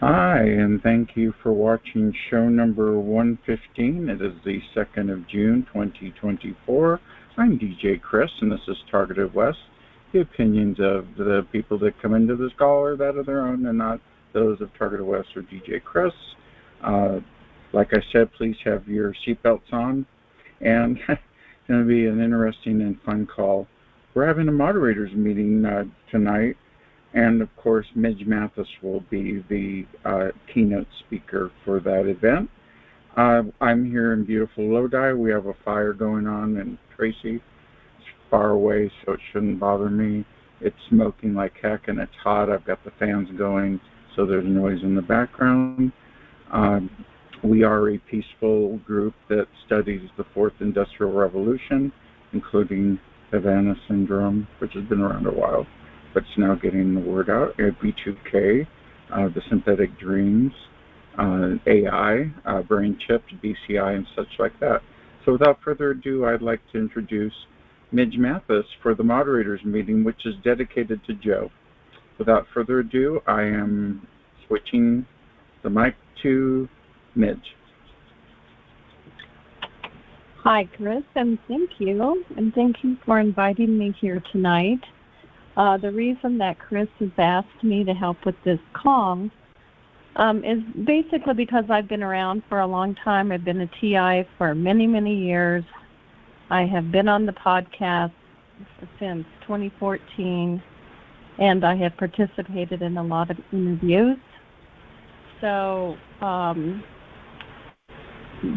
Hi, and thank you for watching show number 115. It is the 2nd of June, 2024. I'm DJ Chris, and this is Targeted West. The opinions of the people that come into this call are that of their own and not those of Targeted West or DJ Chris. Like I said, please have your seatbelts on, and it's going to be an interesting and fun call. We're having a moderators meeting tonight. And, of course, Midge Mathis will be the keynote speaker for that event. I'm here in beautiful Lodi. We have a fire going on in Tracy. It's far away, so it shouldn't bother me. It's smoking like heck, and it's hot. I've got the fans going, so there's noise in the background. We are a peaceful group that studies the Fourth Industrial Revolution, including Havana Syndrome, which has been around a while, but it's now getting the word out. B2K, the synthetic dreams, AI, brain chips, BCI, and such like that. So without further ado, I'd like to introduce Midge Mathis for the moderators meeting, which is dedicated to Joe. Without further ado, I am switching the mic to Midge. Hi, Chris, and thank you. And thank you for inviting me here tonight. The reason that Chris has asked me to help with this call is basically because I've been around for a long time. I've been a TI for many, many years. I have been on the podcast since 2014, and I have participated in a lot of interviews. So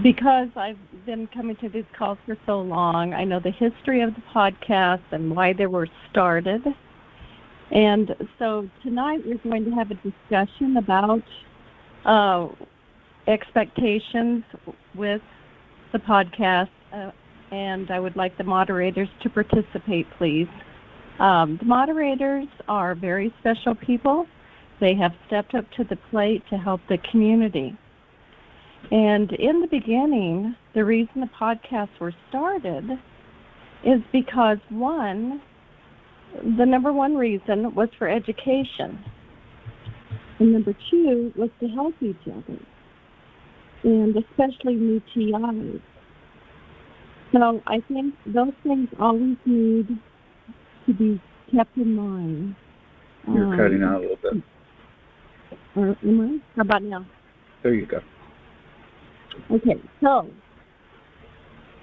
because I've been coming to these calls for so long, I know the history of the podcast and why they were started. And so tonight we're going to have a discussion about expectations with the podcast, and I would like the moderators to participate, please. The moderators are very special people. They have stepped up to the plate to help the community. And in the beginning, the reason the podcasts were started is because, the number one reason was for education. And number two was to help each other, and especially new TIs. So I think those things always need to be kept in mind. You're cutting out a little bit. Am I? How about now? There you go. Okay, so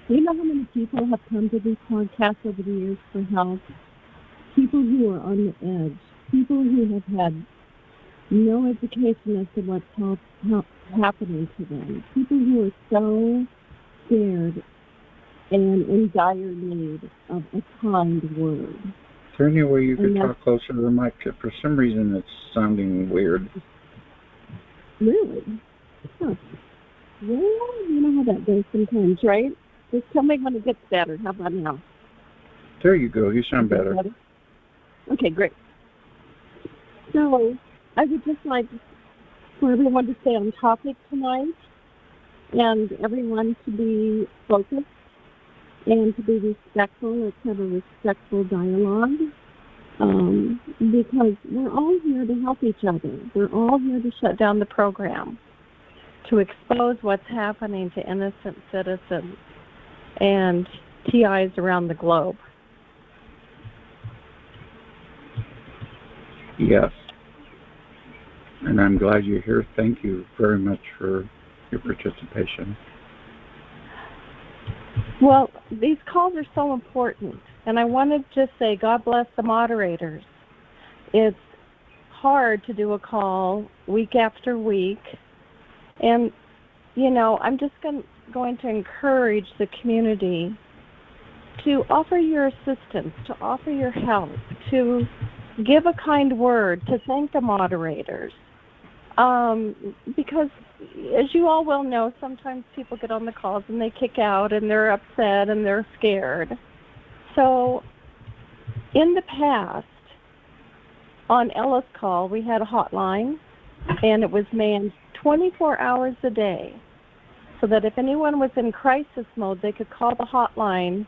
you know how many people have come to these podcasts over the years for help? People who are on the edge, people who have had no education as to what's happening to them, people who are so scared and in dire need of a kind word. Is there any way you could talk closer to the mic? For some reason, it's sounding weird. Really? Huh. Well, you know how that goes sometimes, right? Just tell me when it gets better. How about now? There you go. You sound better. Okay, great. So I would just like for everyone to stay on topic tonight and everyone to be focused and to be respectful. Let's have a respectful dialogue because we're all here to help each other. We're all here to shut down the program, to expose what's happening to innocent citizens and TIs around the globe. Yes. And I'm glad you're here. Thank you very much for your participation. Well, these calls are so important, and I want to just say God bless the moderators. It's hard to do a call week after week, and, you know, I'm just going to encourage the community to offer your assistance, to offer your help, to give a kind word, to thank the moderators. Because, as you all well know, sometimes people get on the calls and they kick out and they're upset and they're scared. So, in the past, on Ella's call, we had a hotline, and it was manned 24 hours a day, so that if anyone was in crisis mode, they could call the hotline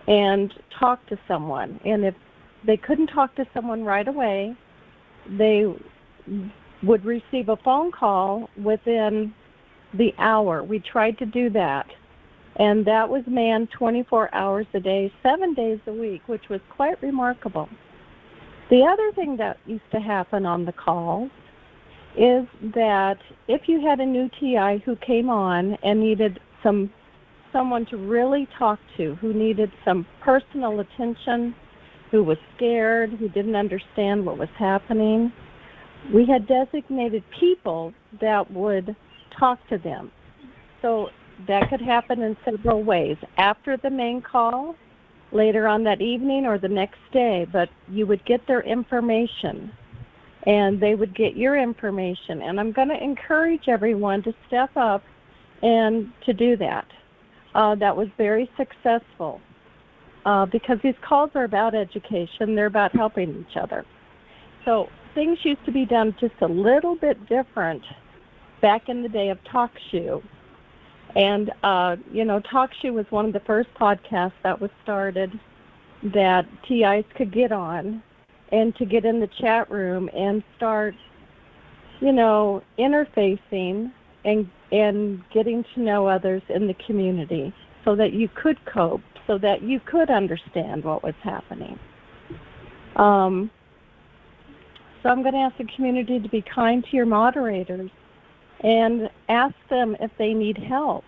and talk to someone. And if they couldn't talk to someone right away, they would receive a phone call within the hour. We tried to do that, and that was manned 24 hours a day, 7 days a week, which was quite remarkable. The other thing that used to happen on the calls is that if you had a new TI who came on and needed someone to really talk to, who needed some personal attention, who was scared, who didn't understand what was happening, we had designated people that would talk to them. So that could happen in several ways. After the main call, later on that evening, or the next day, but you would get their information and they would get your information. And I'm going to encourage everyone to step up and to do that. That was very successful because these calls are about education. They're about helping each other. So things used to be done just a little bit different back in the day of TalkShoe. And, TalkShoe was one of the first podcasts that was started that TIs could get on and to get in the chat room and start, interfacing and getting to know others in the community so that you could cope, so that you could understand what was happening. So I'm going to ask the community to be kind to your moderators and ask them if they need help.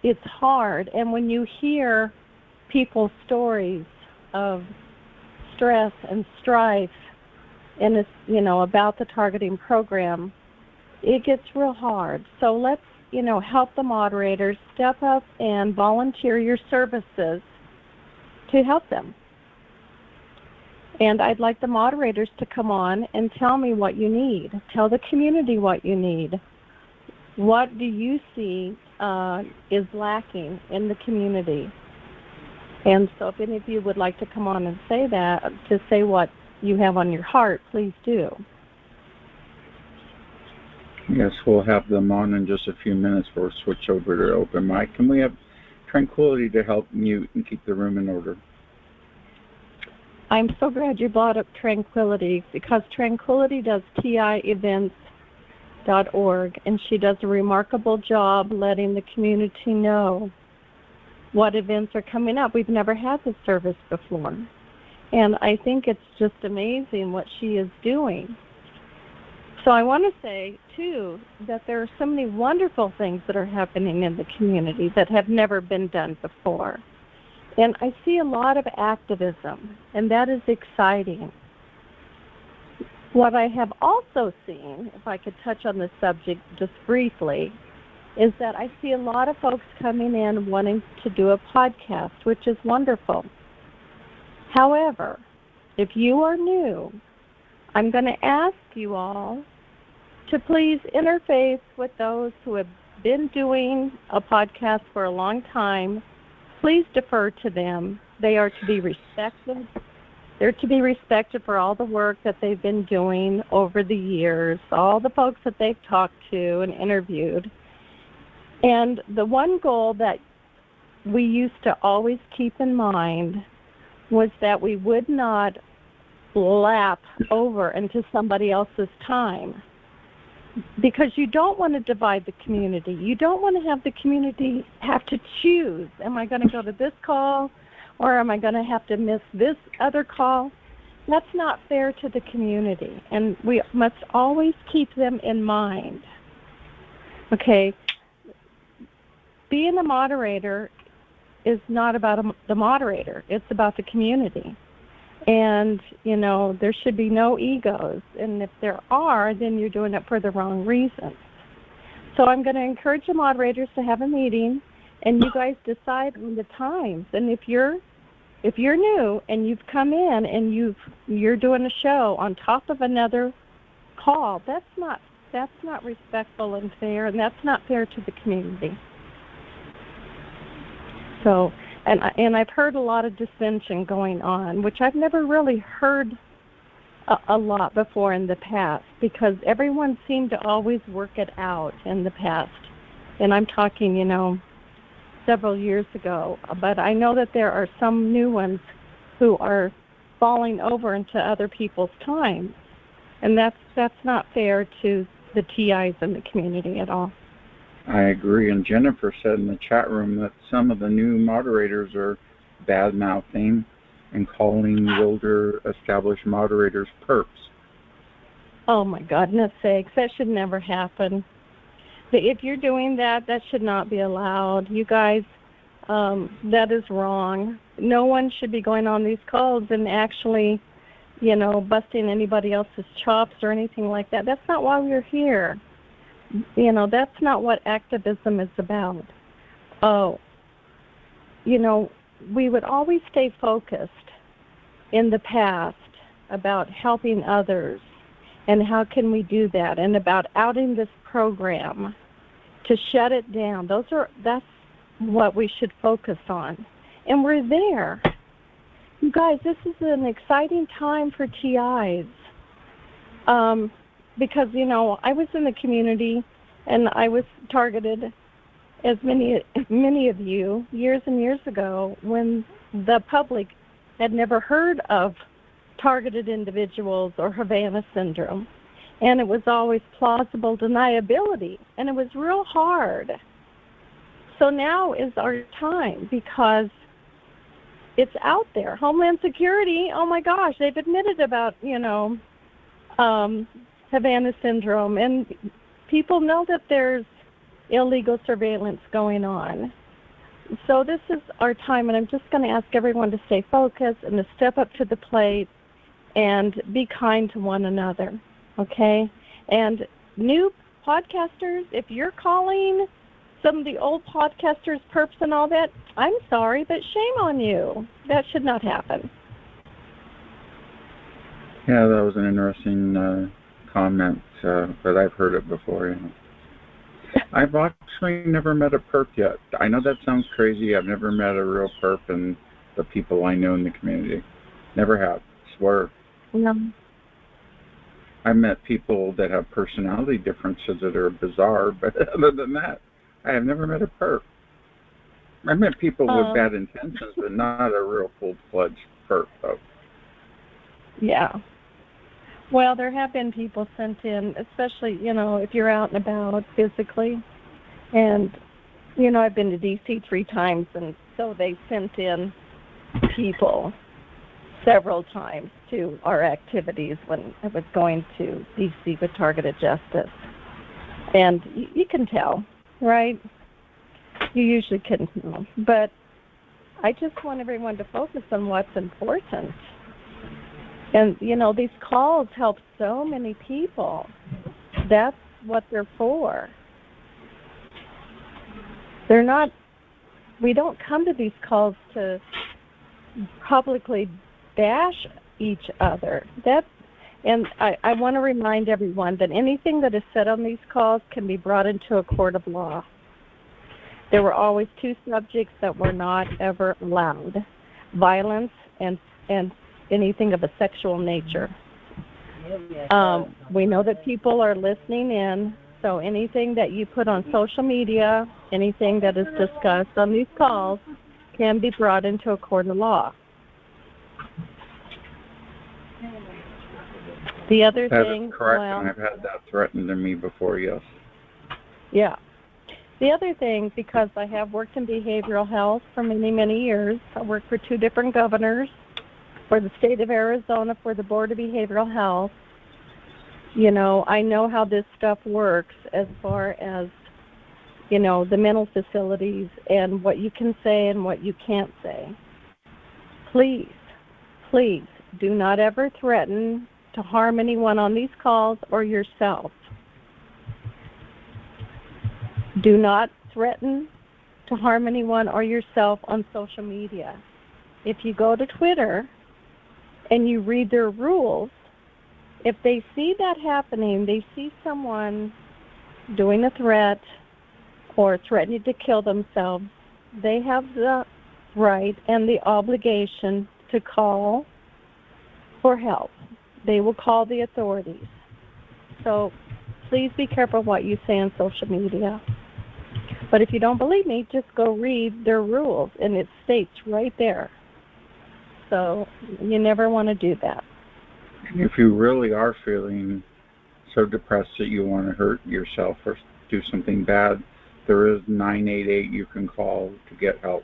It's hard, and when you hear people's stories of stress and strife, and it's about the targeting program, it gets real hard. So let's help the moderators step up and volunteer your services to help them. And I'd like the moderators to come on and tell me what you need. Tell the community what you need. What do you see is lacking in the community? And so if any of you would like to come on and say that, to say what you have on your heart, please do. Yes, we'll have them on in just a few minutes. We'll switch over to open mic. Can we have Tranquility to help mute and keep the room in order? I'm so glad you brought up Tranquility, because Tranquility does TIEvents.org, and she does a remarkable job letting the community know what events are coming up. We've never had this service before, and I think it's just amazing what she is doing. So I want to say, too, that there are so many wonderful things that are happening in the community that have never been done before. And I see a lot of activism, and that is exciting. What I have also seen, if I could touch on this subject just briefly, is that I see a lot of folks coming in wanting to do a podcast, which is wonderful. However, if you are new, I'm going to ask you all to please interface with those who have been doing a podcast for a long time. Please defer to them. They are to be respected. They're to be respected for all the work that they've been doing over the years, all the folks that they've talked to and interviewed. And the one goal that we used to always keep in mind was that we would not lap over into somebody else's time, because you don't want to divide the community. You don't want to have the community have to choose, am I going to go to this call or am I going to have to miss this other call? That's not fair to the community, and we must always keep them in mind. Okay, being a moderator is not about the moderator. It's about the community. And, there should be no egos. And if there are, then you're doing it for the wrong reasons. So I'm going to encourage the moderators to have a meeting, and you guys decide on the times. And if you're new and you've come in and you're doing a show on top of another call, that's not respectful and fair, and that's not fair to the community. So, and I've heard a lot of dissension going on, which I've never really heard a lot before in the past, because everyone seemed to always work it out in the past. And I'm talking, several years ago. But I know that there are some new ones who are falling over into other people's time. And that's not fair to the TIs in the community at all. I agree. And Jennifer said in the chat room that some of the new moderators are bad-mouthing and calling the older established moderators perps. Oh, my goodness sakes. That should never happen. If you're doing that, that should not be allowed. You guys, that is wrong. No one should be going on these calls and actually, busting anybody else's chops or anything like that. That's not why we're here. That's not what activism is about. Oh, we would always stay focused in the past about helping others and how can we do that, and about outing this program to shut it down. That's what we should focus on. And we're there. You guys, this is an exciting time for TIs. Because, I was in the community and I was targeted, as many of you, years and years ago, when the public had never heard of targeted individuals or Havana syndrome. And it was always plausible deniability, and it was real hard. So now is our time, because it's out there. Homeland Security, oh my gosh, they've admitted about, Havana syndrome, and people know that there's illegal surveillance going on. So this is our time, and I'm just going to ask everyone to stay focused and to step up to the plate and be kind to one another, okay? And new podcasters, if you're calling some of the old podcasters perps and all that, I'm sorry, but shame on you. That should not happen. Yeah, that was an interesting comment, but I've heard it before. I've actually never met a perp yet. I know that sounds crazy. I've never met a real perp in the people I know in the community. Never have. Swear. No. I met people that have personality differences that are bizarre, but other than that, I have never met a perp. I met people with bad intentions, but not a real full-fledged perp, though. Yeah. Well, there have been people sent in, especially, if you're out and about physically. And, I've been to D.C. 3 times, and so they sent in people several times to our activities when I was going to D.C. with Targeted Justice. And you can tell, right? You usually can tell. But I just want everyone to focus on what's important. And, these calls help so many people. That's what they're for. We don't come to these calls to publicly bash each other. And I want to remind everyone that anything that is said on these calls can be brought into a court of law. There were always 2 subjects that were not ever allowed: violence and anything of a sexual nature. We know that people are listening in, so anything that you put on social media, anything that is discussed on these calls, can be brought into a court of law. The other thing... That is correct, and I've had that threatened to me before, yes. Yeah. The other thing, because I have worked in behavioral health for many, many years, I worked for 2 different governors, for the state of Arizona, for the Board of Behavioral Health. I know how this stuff works as far as, the mental facilities and what you can say and what you can't say. Please, please do not ever threaten to harm anyone on these calls or yourself. Do not threaten to harm anyone or yourself on social media. If you go to Twitter and you read their rules, if they see that happening, they see someone doing a threat or threatening to kill themselves, they have the right and the obligation to call for help. They will call the authorities. So please be careful what you say on social media. But if you don't believe me, just go read their rules, and it states right there. So you never want to do that. If you really are feeling so depressed that you want to hurt yourself or do something bad, there is 988 you can call to get help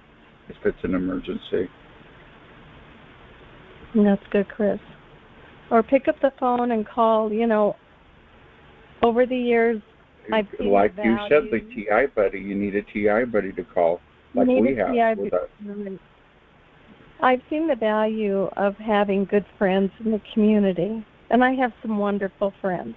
if it's an emergency. And that's good, Chris. Or pick up the phone and call. Over the years, I've seen like the you value. said, the TI buddy. You need a TI buddy to call, like we have with us. I've seen the value of having good friends in the community, and I have some wonderful friends.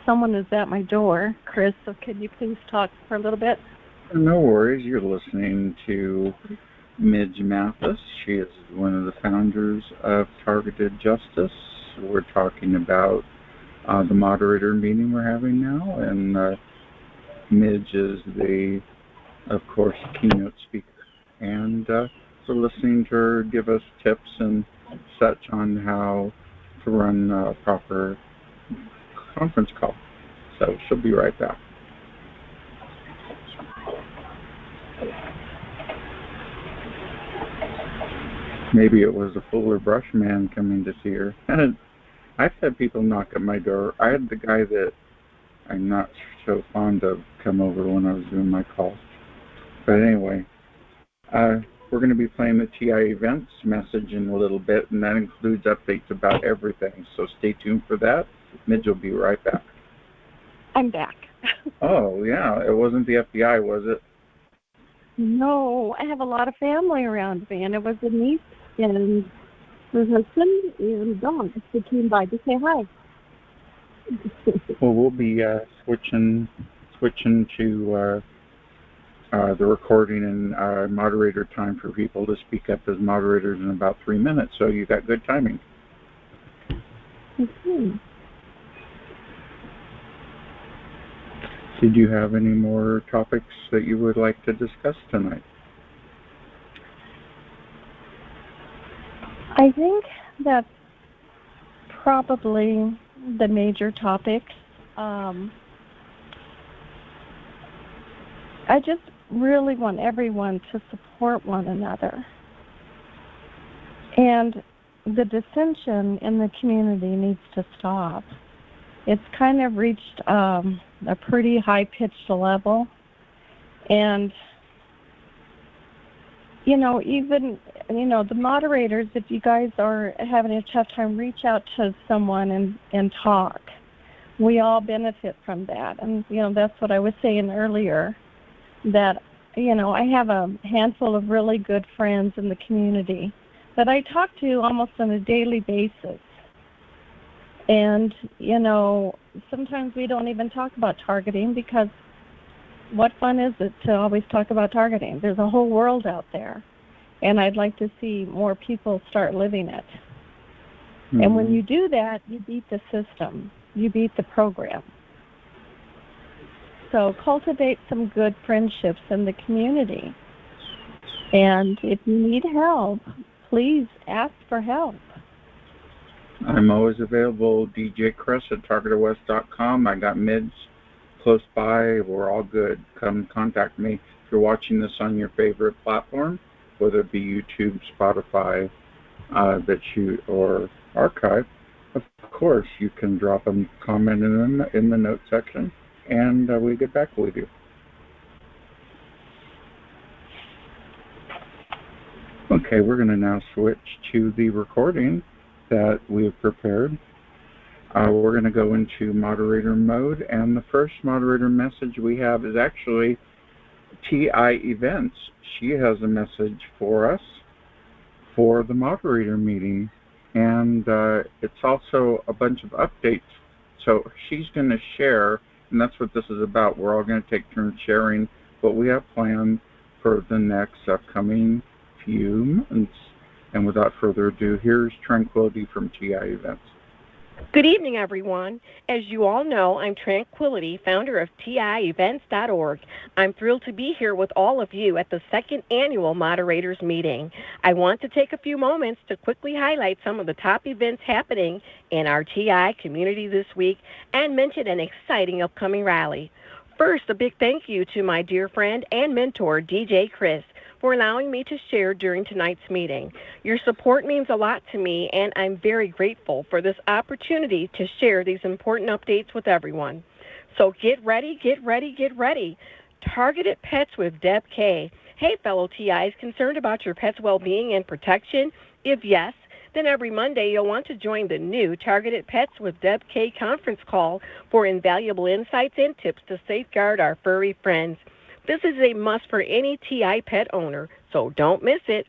Someone is at my door, Chris, so can you please talk for a little bit? No worries. You're listening to Midge Mathis. She is one of the founders of Targeted Justice. We're talking about the moderator meeting we're having now, and Midge is of course, keynote speaker. And we're listening to her give us tips and such on how to run a proper conference call. So she'll be right back. Maybe it was a Fuller Brush man coming to see her. I've had people knock at my door. I had the guy that I'm not so fond of come over when I was doing my calls. But anyway, we're going to be playing the TI events message in a little bit, and that includes updates about everything. So stay tuned for that. Midge will be right back. I'm back. Oh, yeah. It wasn't the FBI, was it? No, I have a lot of family around me, and it was a niece and her husband and a dog that came by to say hi. Well, we'll be switching to the recording and moderator time for people to speak up as moderators in about 3 minutes. So you got good timing. Okay. Did you have any more topics that you would like to discuss tonight? I think that's probably the major topics. I just really want everyone to support one another. And the dissension in the community needs to stop. It's kind of reached a pretty high-pitched level. And, even, the moderators, if you guys are having a tough time, reach out to someone and talk. We all benefit from that. And, that's what I was saying earlier, that, I have a handful of really good friends in the community that I talk to almost on a daily basis. And, sometimes we don't even talk about targeting because what fun is it to always talk about targeting? There's a whole world out there, and I'd like to see more people start living it. Mm-hmm. And when you do that, you beat the system. You beat the program. So cultivate some good friendships in the community. And if you need help, please ask for help. I'm always available, DJ Chris at TargetedWest.com. I got Midge close by. We're all good. Come contact me. If you're watching this on your favorite platform, whether it be YouTube, Spotify, Bitchute, or Archive, of course, you can drop a comment in the note section, and we get back with you. Okay, we're going to now switch to the recording that we have prepared. We're going to go into moderator mode, and the first moderator message we have is actually TI Events. She has a message for us for the moderator meeting, and it's also a bunch of updates. So she's going to share, and that's what this is about. We're all going to take turns sharing what we have planned for the next upcoming few months. And without further ado, here's Tranquility from TI Events. Good evening, everyone. As you all know, I'm Tranquility, founder of TIEvents.org. I'm thrilled to be here with all of you at the second annual Moderators Meeting. I want to take a few moments to quickly highlight some of the top events happening in our TI community this week and mention an exciting upcoming rally. First, a big thank you to my dear friend and mentor, DJ Chris, for allowing me to share during tonight's meeting. Your support means a lot to me, and I'm very grateful for this opportunity to share these important updates with everyone. So get ready, get ready, get ready. Targeted Pets with Deb K. Hey, fellow TIs, concerned about your pet's well-being and protection? If yes, then every Monday you'll want to join the new Targeted Pets with Deb K conference call for invaluable insights and tips to safeguard our furry friends. This is a must for any TI pet owner, so don't miss it.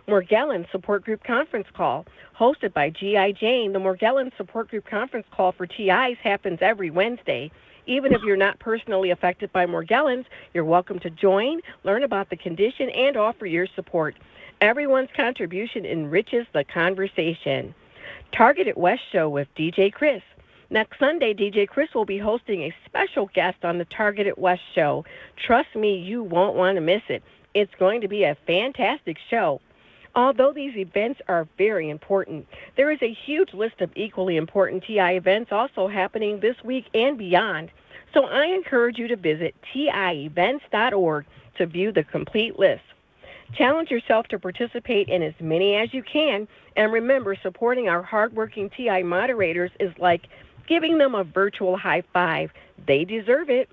Morgellons Support Group Conference Call. Hosted by G.I. Jane, the Morgellons Support Group Conference Call for TIs happens every Wednesday. Even if you're not personally affected by Morgellons, you're welcome to join, learn about the condition, and offer your support. Everyone's contribution enriches the conversation. Targeted West Show with DJ Chris. Next Sunday, DJ Chris will be hosting a special guest on the Targeted West Show. Trust me, you won't want to miss it. It's going to be a fantastic show. Although these events are very important, there is a huge list of equally important TI events also happening this week and beyond. So I encourage you to visit tievents.org to view the complete list. Challenge yourself to participate in as many as you can, and remember, supporting our hardworking TI moderators is like giving them a virtual high five. They deserve it.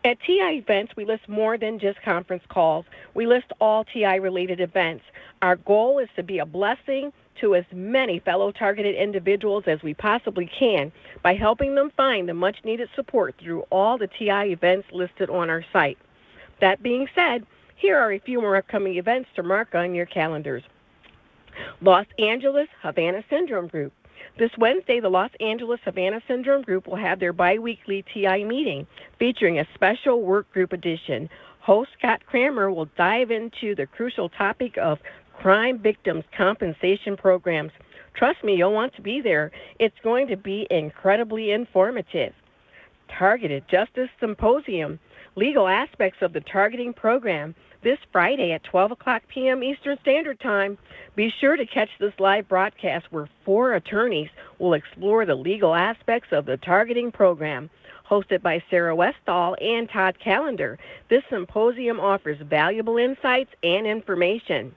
At TI events, we list more than just conference calls. We list all TI-related events. Our goal is to be a blessing to as many fellow targeted individuals as we possibly can by helping them find the much-needed support through all the TI events listed on our site. That being said, here are a few more upcoming events to mark on your calendars. Los Angeles Havana Syndrome Group. This Wednesday, the Los Angeles Havana Syndrome Group will have their biweekly TI meeting featuring a special work group edition. Host Scott Kramer will dive into the crucial topic of crime victims compensation programs. Trust me, you'll want to be there. It's going to be incredibly informative. Targeted Justice Symposium. Legal aspects of the targeting program this Friday at 12 o'clock p.m. Eastern Standard Time. Be sure to catch this live broadcast where 4 attorneys will explore the legal aspects of the targeting program. Hosted by Sarah Westall and Todd Callender, this symposium offers valuable insights and information.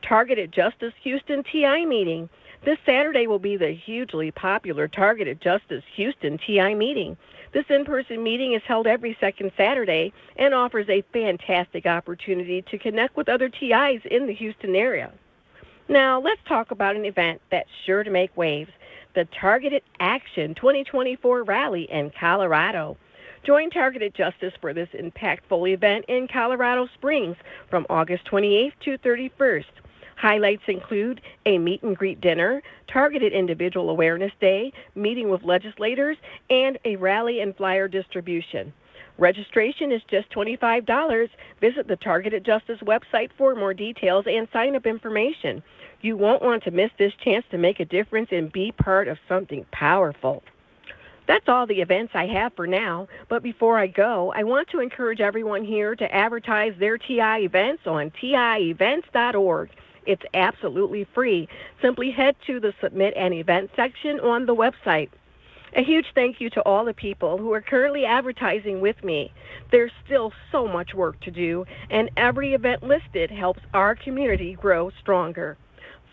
Targeted Justice Houston TI meeting. This Saturday will be the hugely popular Targeted Justice Houston TI meeting. This in-person meeting is held every second Saturday and offers a fantastic opportunity to connect with other TIs in the Houston area. Now, let's talk about an event that's sure to make waves, the Targeted Action 2024 Rally in Colorado. Join Targeted Justice for this impactful event in Colorado Springs from August 28th to 31st. Highlights include a meet and greet dinner, targeted individual awareness day, meeting with legislators, and a rally and flyer distribution. Registration is just $25. Visit the Targeted Justice website for more details and sign-up information. You won't want to miss this chance to make a difference and be part of something powerful. That's all the events I have for now, but before I go, I want to encourage everyone here to advertise their TI events on tievents.org. It's absolutely free. Simply head to the Submit an Event section on the website. A huge thank you to all the people who are currently advertising with me. There's still so much work to do, and every event listed helps our community grow stronger.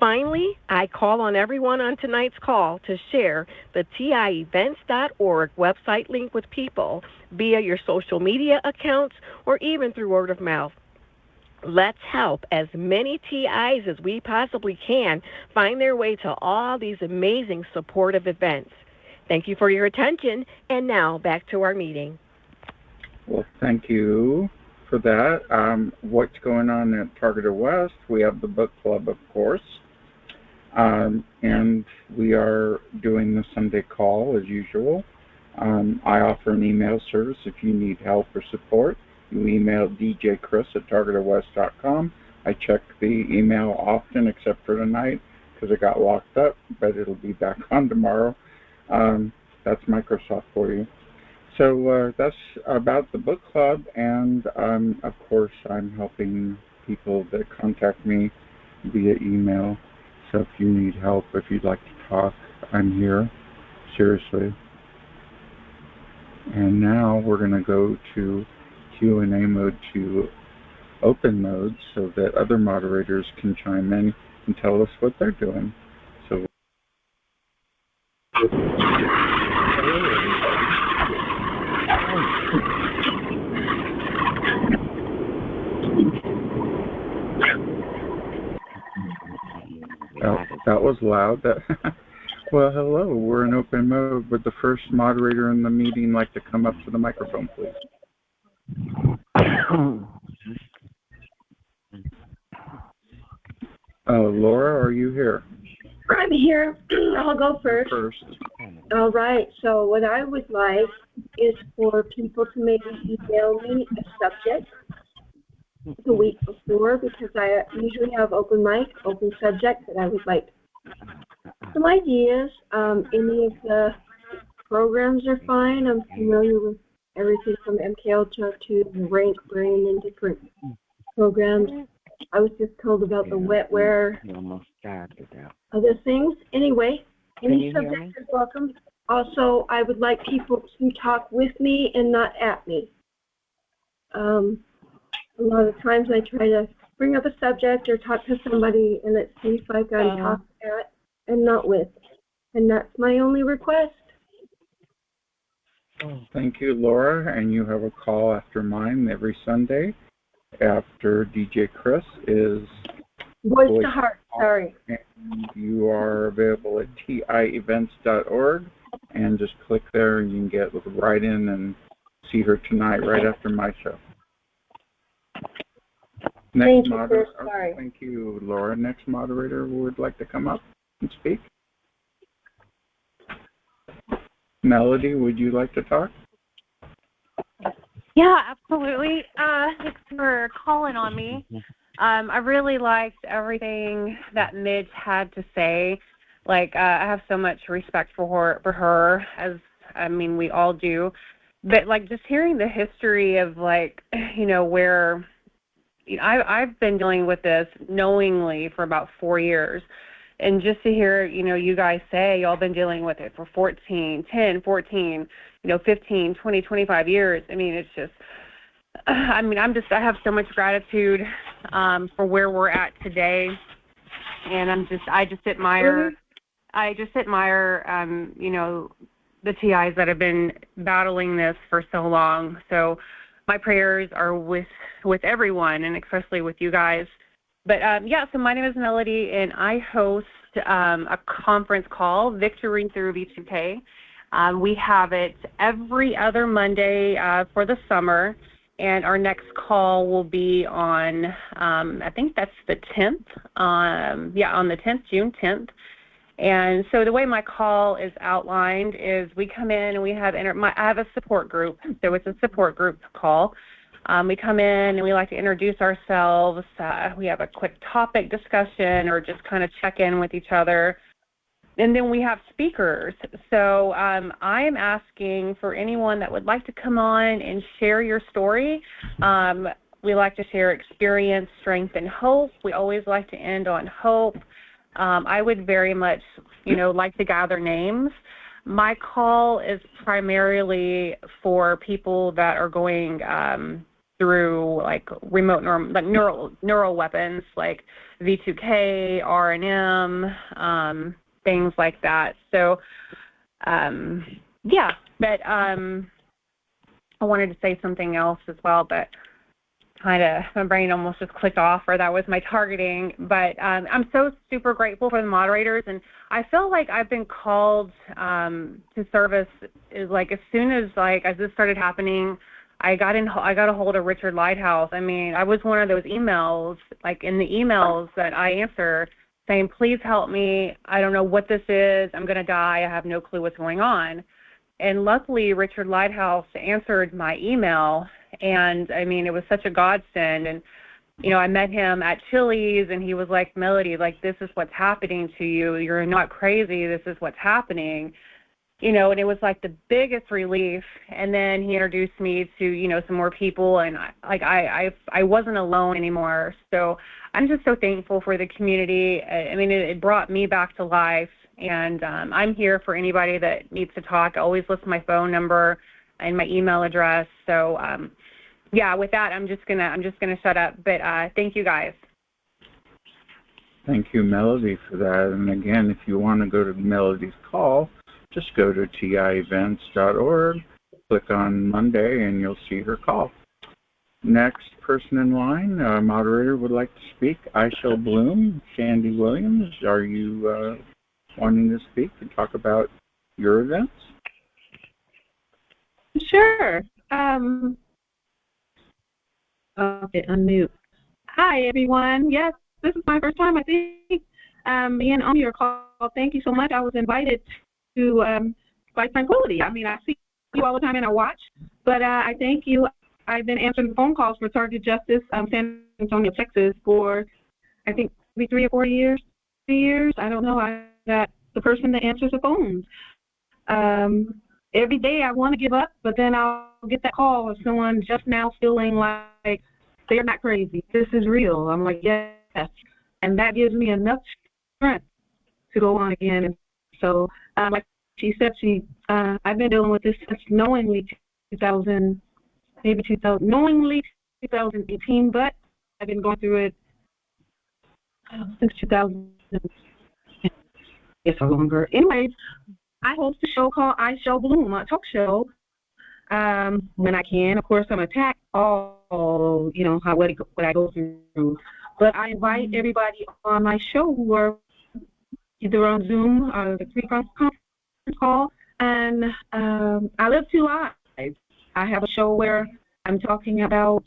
Finally, I call on everyone on tonight's call to share the tievents.org website link with people via your social media accounts or even through word of mouth. Let's help as many TIs as we possibly can find their way to all these amazing supportive events. Thank you for your attention, and now back to our meeting. Well, thank you for that. What's going on at Targeted West? We have the book club, of course, and we are doing the Sunday call as usual. I offer an email service if you need help or support. You email djchris@targetedwest.com. I check the email often, except for tonight, because it got locked up, but it'll be back on tomorrow. That's Microsoft for you. So that's about the book club, and of course I'm helping people that contact me via email. So if you need help, if you'd like to talk, I'm here. Seriously. And now we're going to go to Q&A mode to open mode so that other moderators can chime in and tell us what they're doing. So that was loud. Well, hello. We're in open mode. Would the first moderator in the meeting like to come up to the microphone, please? Laura, are you here? I'm here. I'll go first. All right. So what I would like is for people to maybe email me a subject the week before, because I usually have open mic, open subject, that I would like some ideas. Any of the programs are fine. I'm familiar with everything from MK Ultra to the Rank Brain and different programs. I was just told about the wetware, other things. Anyway, any subject is welcome. Also, I would like people to talk with me and not at me. A lot of times I try to bring up a subject or talk to somebody, and it seems like I'm talked at and not with. And that's my only request. Thank you, Laura. And you have a call after mine every Sunday after DJ Chris is Voice to Heart. Sorry. And you are available at tievents.org, and just click there and you can get right in and see her tonight right after my show. Thank you, Chris. Sorry. Thank you, Laura. Next moderator would like to come up and speak. Melody, would you like to talk? Yeah, absolutely. Thanks for calling on me. I really liked everything that Midge had to say. Like, I have so much respect for her, as I mean, we all do. But like, just hearing the history of, like, you know, where I've been dealing with this knowingly for about 4 years. And just to hear, you know, you guys say y'all been dealing with it for 14, 10, 14, 15, 20, 25 years. I mean, it's just, I have so much gratitude for where we're at today. And I just admire, you know, the TIs that have been battling this for so long. So my prayers are with everyone, and especially with you guys. But yeah, so my name is Melody, and I host a conference call, Victory Through V2K. We have it every other Monday for the summer, and our next call will be on, I think that's the 10th. On the 10th, June 10th. And so the way my call is outlined is we come in and we have I have a support group, so it's a support group call. We come in and we like to introduce ourselves. We have a quick topic discussion or just kind of check in with each other. And then we have speakers. So I am asking for anyone that would like to come on and share your story. We like to share experience, strength, and hope. We always like to end on hope. I would very much, like to gather names. My call is primarily for people that are going through like remote neural weapons like V2K, RNM, things like that. So, but I wanted to say something else as well, but my brain almost just clicked off, or that was my targeting. But I'm so super grateful for the moderators, and I feel like I've been called to service. Is like as soon as this started happening, I got a hold of Richard Lighthouse. I mean, I was one of those emails, like in the emails that I answer, saying, "Please help me. I don't know what this is. I'm going to die. I have no clue what's going on." And luckily, Richard Lighthouse answered my email. And, I mean, it was such a godsend. And, I met him at Chili's, and he was like, "Melody, like, this is what's happening to you. You're not crazy. This is what's happening." And it was like the biggest relief. And then he introduced me to, some more people. And, I wasn't alone anymore. So I'm just so thankful for the community. I mean, it brought me back to life. And I'm here for anybody that needs to talk. I always list my phone number. and my email address. So yeah, with that, I'm just gonna shut up. But thank you guys. Thank you, Melody, for that. And again, if you want to go to Melody's call, just go to tievents.org, click on Monday, and you'll see her call. Next person in line, moderator would like to speak. I Shall Bloom. Sandy Williams, are you wanting to speak and talk about your events? Sure. Okay, unmute. Hi, everyone. Yes, this is my first time, I think, being on your call. Thank you so much. I was invited to by Tranquility. I mean, I see you all the time and I watch, but I thank you. I've been answering phone calls for Targeted Justice, San Antonio, Texas, for I think maybe 3 or 4 years. 3 years. I don't know. I got the person that answers the phones. Every day I want to give up, but then I'll get that call of someone just now feeling like they're not crazy. This is real. I'm like, yes. And that gives me enough strength to go on again. And so, like she said, I've been dealing with this since knowingly 2018, but I've been going through it since 2000. Yes, or longer. Anyways, I host a show called I Shall Bloom, a talk show. When I can, of course, I'm attacked all, you know, what I go through. But I invite everybody on my show who are either on Zoom or the conference call, and I live 2 lives. I have a show where I'm talking about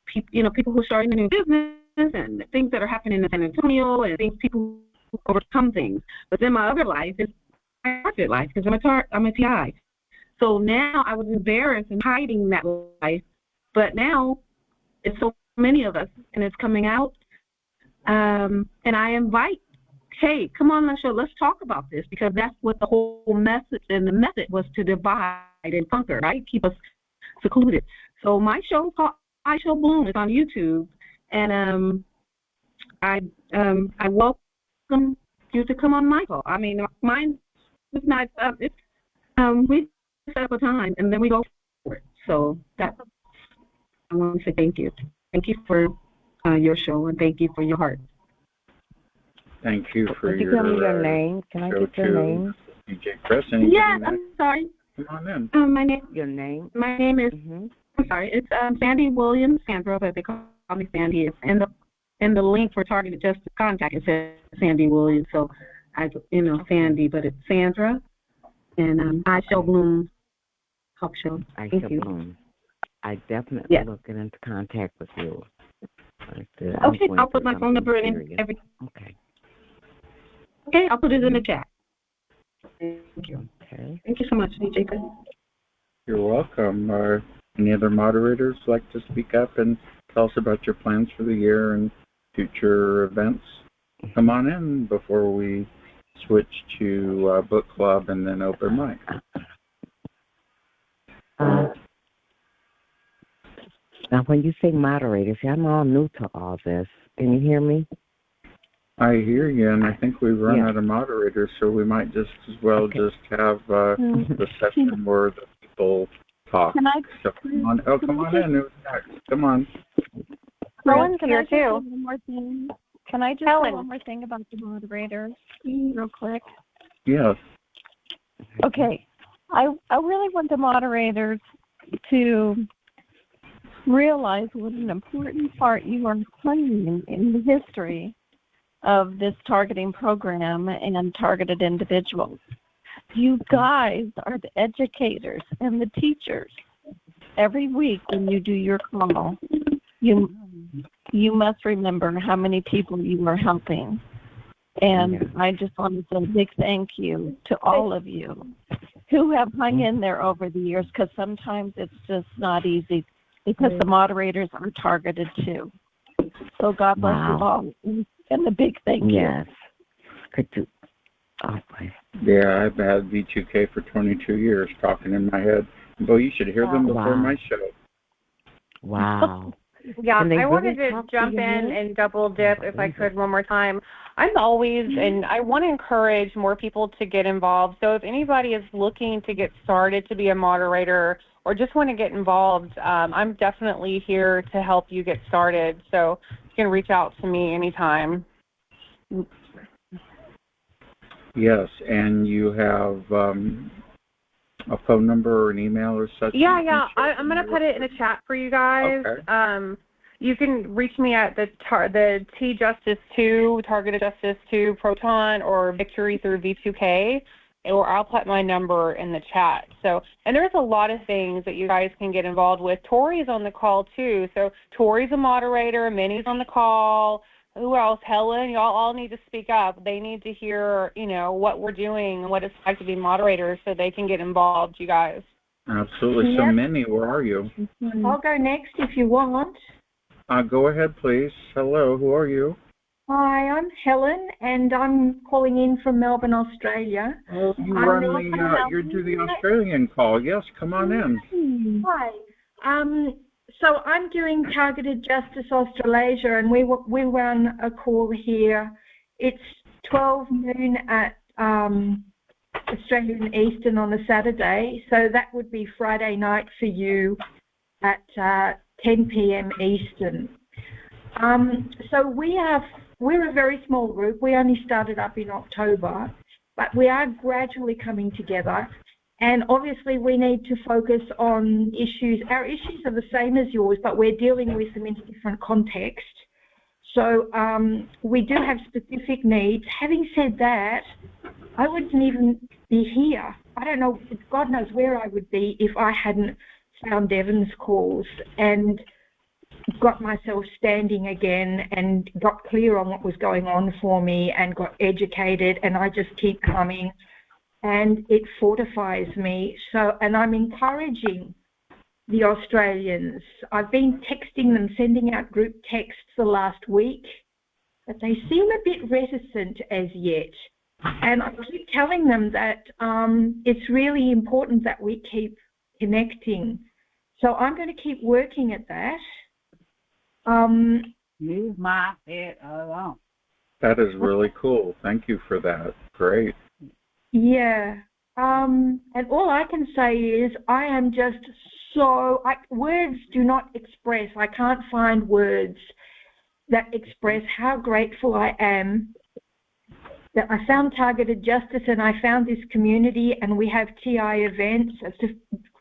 people who are starting a new business and things that are happening in San Antonio and things people who overcome things. But then my other life is my target life because I'm a TI. So now I was embarrassed in hiding that life, but now it's so many of us and it's coming out. And I invite, hey, come on the show, let's talk about this, because that's what the whole message and the method was, to divide and conquer, right? Keep us secluded. So my show called I Shall Bloom is on YouTube, and I welcome you to come on my call. I mean, mine is not we set up a time and then we go for it. So that I want to say thank you. Thank you for your show, and thank you for your heart. Thank you for Could you tell me your name? Can I get your name? DJ Chris. Yeah, I'm sorry. Come on in. Your name? My name is. I'm sorry. It's Sandy Williams, Sandra, but they call me Sandy. It's in the link for Targeted Justice contact. It says Sandy Williams, so Sandy, but it's Sandra, and I Shall Bloom talk show. I Shall Bloom. I definitely looking into contact with you. Okay, I'll put my phone number in every. Okay. Okay, I'll put it in the chat. Thank you. Okay. Thank you so much, DJ. You're welcome. Any other moderators like to speak up and tell us about your plans for the year and future events? Come on in before we switch to book club and then open mic. Now, when you say moderators, I'm all new to all this. Can you hear me? I hear you, and I think we've run out of moderators, so we might just as well just have the session where the people talk. So come on in. Who's next? Come on. Rowan's here too. One more thing. Can I just say one more thing about the moderators, real quick? Yes. Okay. I really want the moderators to realize what an important part you are playing in the history of this targeting program and targeted individuals. You guys are the educators and the teachers. Every week when you do your call, you must remember how many people you are helping. And I just want to say a big thank you to all of you who have hung in there over the years, because sometimes it's just not easy, because the moderators are targeted too. So God bless you all, and a big thank you. Yes. Could you? Yeah, I've had V2K for 22 years talking in my head. Well, you should hear them before my show. Wow. Yeah, I wanted to jump in and double dip if I could one more time. I'm always, and I want to encourage more people to get involved. So if anybody is looking to get started to be a moderator or just want to get involved, I'm definitely here to help you get started. So you can reach out to me anytime. Yes, and you have a phone number or an email or such? Yeah. I'm going to put it in the chat for you guys. Okay. You can reach me at the T-Justice 2, Targeted Justice 2 Proton, or Victory through V2K, or I'll put my number in the chat. So, and there's a lot of things that you guys can get involved with. Tori's on the call too. So Tori's a moderator, Minnie's on the call. Who else? Helen, y'all all need to speak up. They need to hear, what we're doing and what it's like to be moderators so they can get involved, you guys. Absolutely. Yep. So, Minnie, where are you? I'll go next if you want. Go ahead, please. Hello, who are you? Hi, I'm Helen, and I'm calling in from Melbourne, Australia. Oh, you do the Australian call. Yes, come on in. Hi. So I'm doing Targeted Justice Australasia, and we run a call here. It's 12 noon at Australian Eastern on a Saturday, so that would be Friday night for you at 10 p.m. Eastern. So we're a very small group. We only started up in October, but we are gradually coming together. And obviously we need to focus on issues. Our issues are the same as yours, but we're dealing with them in a different context. So we do have specific needs. Having said that, I wouldn't even be here. I don't know, God knows where I would be if I hadn't found Devon's calls and got myself standing again and got clear on what was going on for me and got educated, and I just keep coming, and it fortifies me. So, and I'm encouraging the Australians. I've been texting them, sending out group texts the last week, but they seem a bit reticent as yet. And I keep telling them that it's really important that we keep connecting. So I'm going to keep working at that. Move my head along. That is really cool. Thank you for that. Great. Yeah. And all I can say is I am just words do not express. I can't find words that express how grateful I am that I found Targeted Justice and I found this community, and we have TI events.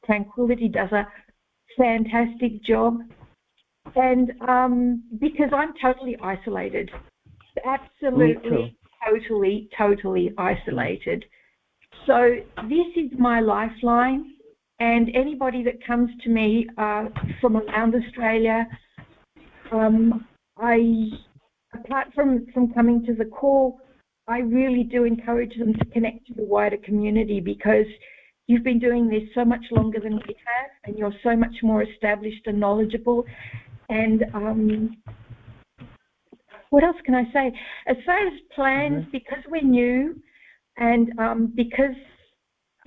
Tranquility does a fantastic job. And because I'm totally isolated, absolutely, totally isolated. So this is my lifeline, and anybody that comes to me from around Australia, apart from coming to the call, I really do encourage them to connect to the wider community, because you've been doing this so much longer than we have, and you're so much more established and knowledgeable. And what else can I say? As far as plans, because we're new and because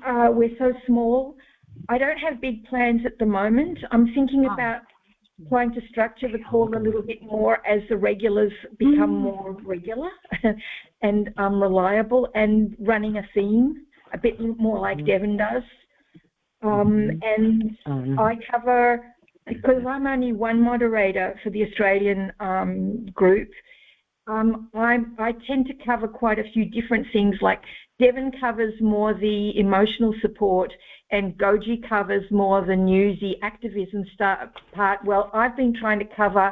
we're so small, I don't have big plans at the moment. I'm thinking about trying to structure the call a little bit more as the regulars become more regular and reliable, and running a theme a bit more like Devon does. And I cover, because I'm only one moderator for the Australian group, I tend to cover quite a few different things. Like Devon covers more the emotional support, and Goji covers more the newsy activism part. Well, I've been trying to cover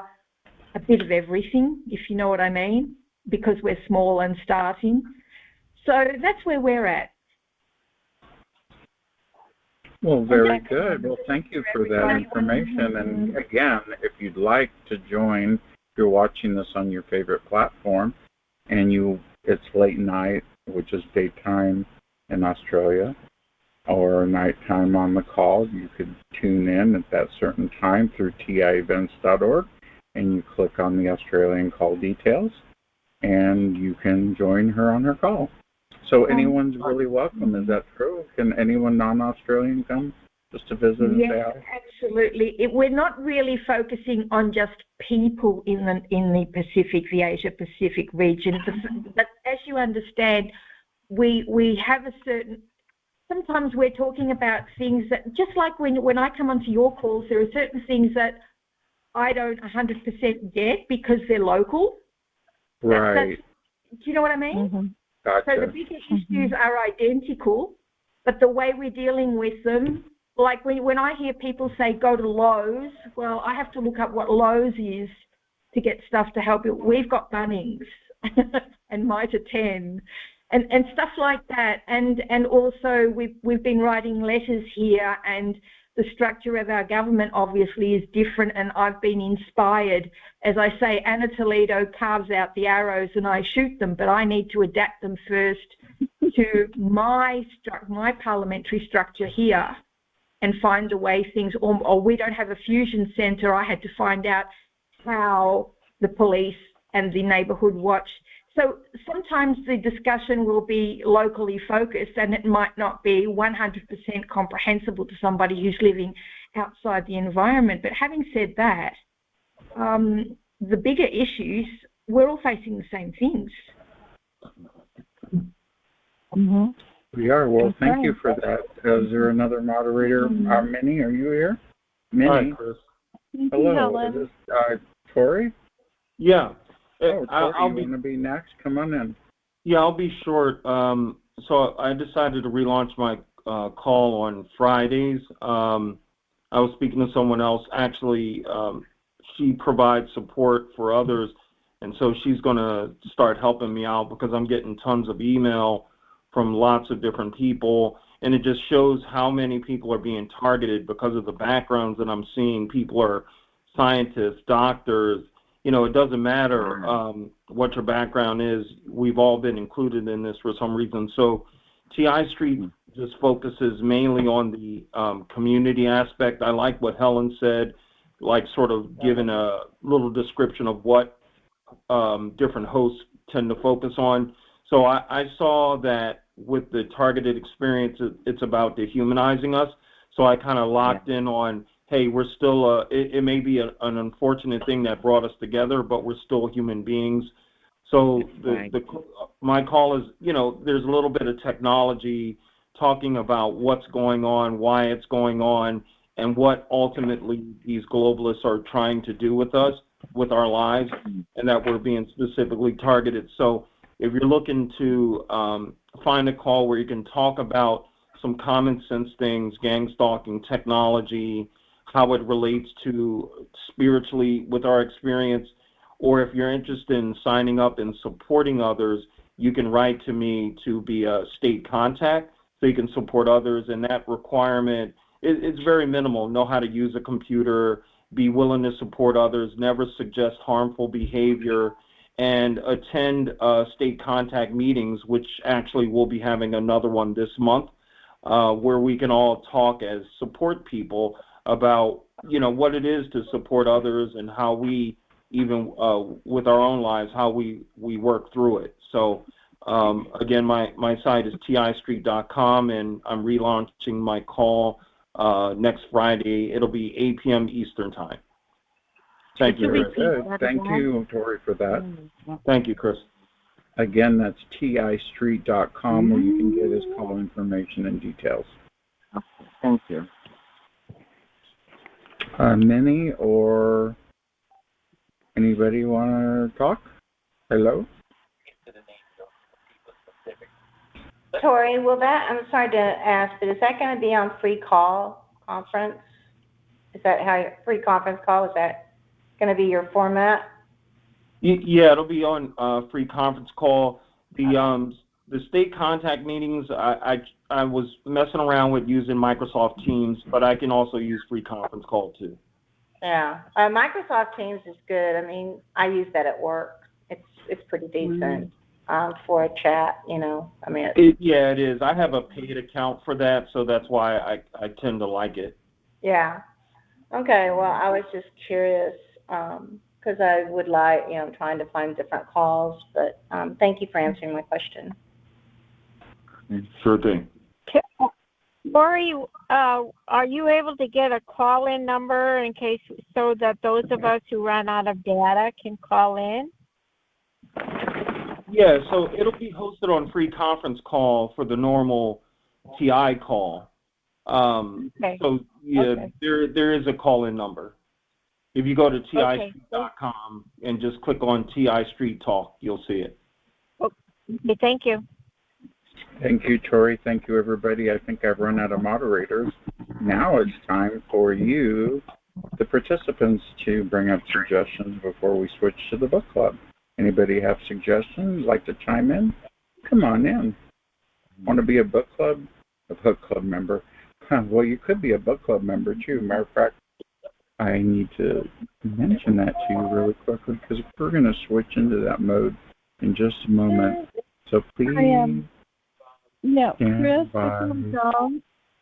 a bit of everything, if you know what I mean, because we're small and starting. So that's where we're at. Well, very good. Well, thank you for that information. And again, if you'd like to join, if you're watching this on your favorite platform, and it's late night, which is daytime in Australia, or nighttime on the call, you could tune in at that certain time through tievents.org, and you click on the Australian call details, and you can join her on her call. So anyone's really welcome. Is that true? Can anyone non-Australian come just to visit and say hi? Yes, absolutely. We're not really focusing on just people in the Pacific, the Asia-Pacific region. But as you understand, we have a certain sometimes we're talking about things that, just like when I come onto your calls, there are certain things that I don't 100% get because they're local. Right. Do you know what I mean? Mm-hmm. Gotcha. So the bigger issues are identical, but the way we're dealing with them, like when I hear people say go to Lowe's, well, I have to look up what Lowe's is to get stuff to help it. We've got Bunnings and Mitre 10 and stuff like that. And also we've been writing letters here, and the structure of our government obviously is different, and I've been inspired. As I say, Anna Toledo carves out the arrows and I shoot them, but I need to adapt them first to my parliamentary structure here and find a way things, or we don't have a fusion centre. I had to find out how the police and the neighbourhood watch. So sometimes the discussion will be locally focused, and it might not be 100% comprehensible to somebody who's living outside the environment. But having said that, the bigger issues, we're all facing the same things. Mm-hmm. We are. Well, thank you for that. Is there another moderator? Minnie, are you here? Minnie. Hi, Chris. Hello. Helen. Is this Tori? Yeah. Oh, Tori, you want to be next? Come on in. Yeah, I'll be short. So I decided to relaunch my call on Fridays. I was speaking to someone else. Actually, she provides support for others, and so she's going to start helping me out because I'm getting tons of email from lots of different people, and it just shows how many people are being targeted because of the backgrounds that I'm seeing. People are scientists, doctors. You know, it doesn't matter what your background is. We've all been included in this for some reason. So TI Street just focuses mainly on the community aspect. I like what Helen said, like sort of giving a little description of what different hosts tend to focus on. So I saw that with the targeted experience, it's about dehumanizing us. So I kind of locked in on, hey, we're still, it may be an unfortunate thing that brought us together, but we're still human beings. So my call is, you know, there's a little bit of technology talking about what's going on, why it's going on, and what ultimately these globalists are trying to do with us, with our lives, and that we're being specifically targeted. So if you're looking to find a call where you can talk about some common sense things, gang stalking, technology, how it relates to spiritually with our experience, or if you're interested in signing up and supporting others, you can write to me to be a state contact so you can support others. And that requirement, it's very minimal. Know how to use a computer, be willing to support others, never suggest harmful behavior, and attend state contact meetings, which actually we'll be having another one this month, where we can all talk as support people about, you know, what it is to support others and how we, even with our own lives, how we work through it. So again, my site is tistreet.com, and I'm relaunching my call next Friday. It'll be 8 p.m. Eastern time. Thank you. Thank you, Tori, for that. Thank you, Chris. Again, that's tistreet.com, where you can get his call information and details. Thank you. Minnie or anybody want to talk? Hello? Tori, I'm sorry to ask, but is that going to be on free call conference? Is that how free conference call, is that going to be your format? Yeah, it'll be on free conference call. The state contact meetings, I was messing around with using Microsoft Teams, but I can also use free conference call too. Yeah, Microsoft Teams is good. I mean, I use that at work. It's pretty decent for a chat, you know. I mean, yeah, it is. I have a paid account for that, so that's why I tend to like it. Yeah. Okay. Well, I was just curious because I would like, you know, trying to find different calls. But thank you for answering my question. Sure thing. Lori, are you able to get a call-in number in case so that those of us who run out of data can call in? Yeah, so it'll be hosted on free conference call for the normal TI call. Okay. So yeah, Okay. there is a call-in number. If you go to TIStreet.com and just click on TI Street Talk, you'll see it. Okay, thank you. Thank you, Tori. Thank you, everybody. I think I've run out of moderators. Now it's time for you, the participants, to bring up suggestions before we switch to the book club. Anybody have suggestions, like to chime in? Come on in. Want to be a book club member? Well, you could be a book club member, too. Matter of fact, I need to mention that to you really quickly because we're going to switch into that mode in just a moment. So please stand by,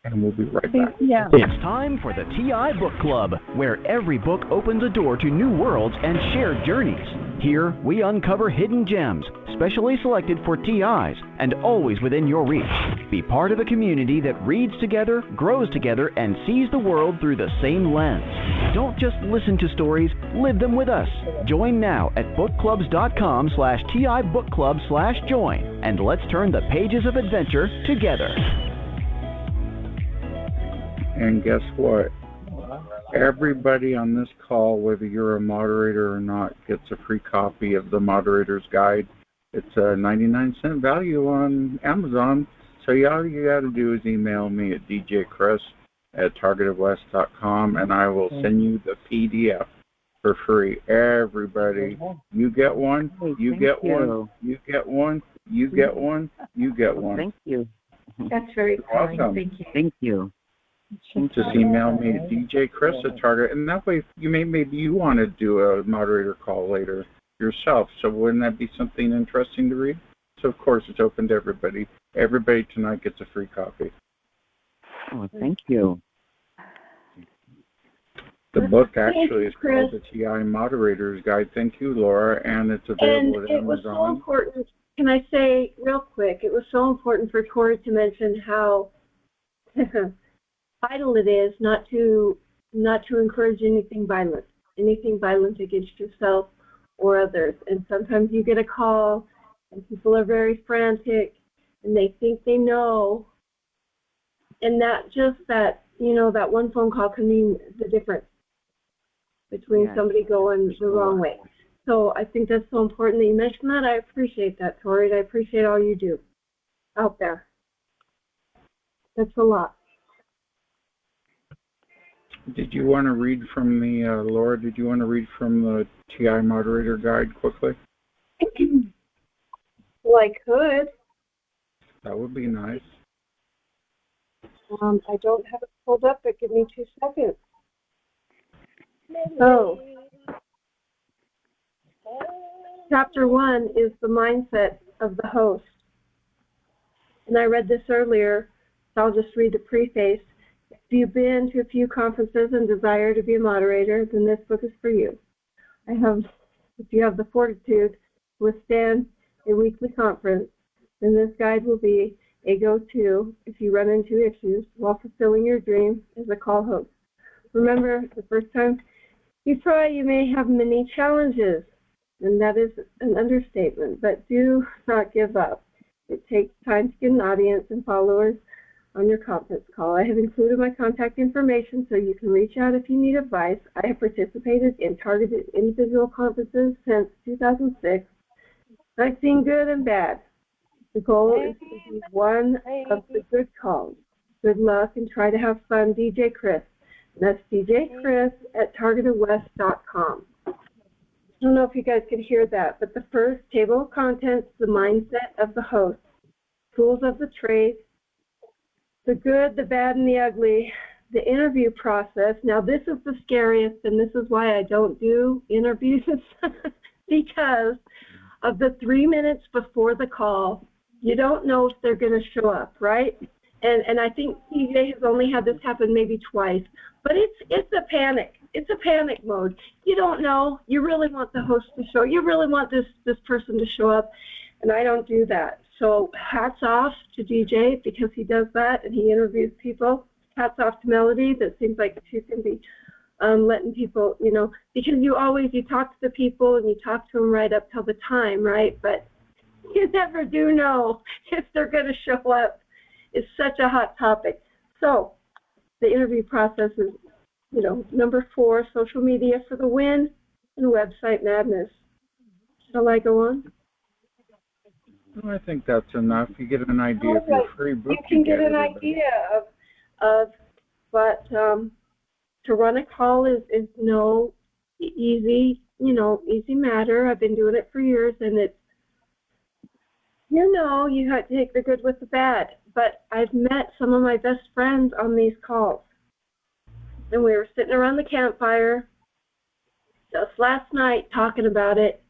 and we'll be right back. It's time for the TI Book Club, where every book opens a door to new worlds and shared journeys. Here, we uncover hidden gems, specially selected for TIs, and always within your reach. Be part of a community that reads together, grows together, and sees the world through the same lens. Don't just listen to stories, live them with us. Join now at bookclubs.com/TI Book Club/join, and let's turn the pages of adventure together. And guess what? Everybody on this call, whether you're a moderator or not, gets a free copy of the Moderator's Guide. It's a 99-cent value on Amazon. So all you got to do is email me at djchris@targetedwest.com, and I will send you the PDF for free. Everybody, you get one, you get one, you get one, you get one, you get one. Thank you. That's very kind. Awesome. Thank you. Thank you. Just email me at djchris@target, and that way maybe you want to do a moderator call later yourself. So wouldn't that be something interesting to read? So of course it's open to everybody. Everybody tonight gets a free copy. Oh, thank you. The book actually is called the TI Moderator's Guide. Thank you, Laura, and it's available at Amazon. And it was so important. Can I say real quick? It was so important for Tori to mention how vital it is not to encourage anything violent against yourself or others. And sometimes you get a call and people are very frantic and they think they know, and that one phone call can mean the difference between somebody going the wrong way. So I think that's so important that you mentioned that. I appreciate that, Tori, and I appreciate all you do out there. That's a lot. Did you want to read from the, Laura, did you want to read from the TI Moderator Guide quickly? Well, I could. That would be nice. I don't have it pulled up, but give me 2 seconds. So, Chapter 1 is the mindset of the host. And I read this earlier, so I'll just read the preface. If you've been to a few conferences and desire to be a moderator, then this book is for you. If you have the fortitude to withstand a weekly conference, then this guide will be a go-to if you run into issues while fulfilling your dream as a call host. Remember, the first time you try, you may have many challenges, and that is an understatement, but do not give up. It takes time to get an audience and followers on your conference call. I have included my contact information so you can reach out if you need advice. I have participated in targeted individual conferences since 2006. I've seen good and bad. The goal is to be one of the good calls. Good luck and try to have fun, DJ Chris. And that's djchris@targetedwest.com. I don't know if you guys could hear that, but the first table of contents, the mindset of the host, tools of the trade, the good, the bad, and the ugly, the interview process. Now, this is the scariest, and this is why I don't do interviews, because of the 3 minutes before the call, you don't know if they're going to show up, right? And I think TJ has only had this happen maybe twice, but it's a panic. It's a panic mode. You don't know. You really want the host to show. You really want this person to show up, and I don't do that. So hats off to DJ because he does that and he interviews people. Hats off to Melody. That seems like she's going to be letting people, because you talk to the people and you talk to them right up till the time, right? But you never do know if they're going to show up. It's such a hot topic. So the interview process is, number 4, social media for the win, and website madness. Shall I go on? Well, I think that's enough. You get an idea of your free book. You can get an idea but to run a call is no easy matter. I've been doing it for years, and it's, you have to take the good with the bad. But I've met some of my best friends on these calls, and we were sitting around the campfire just last night talking about it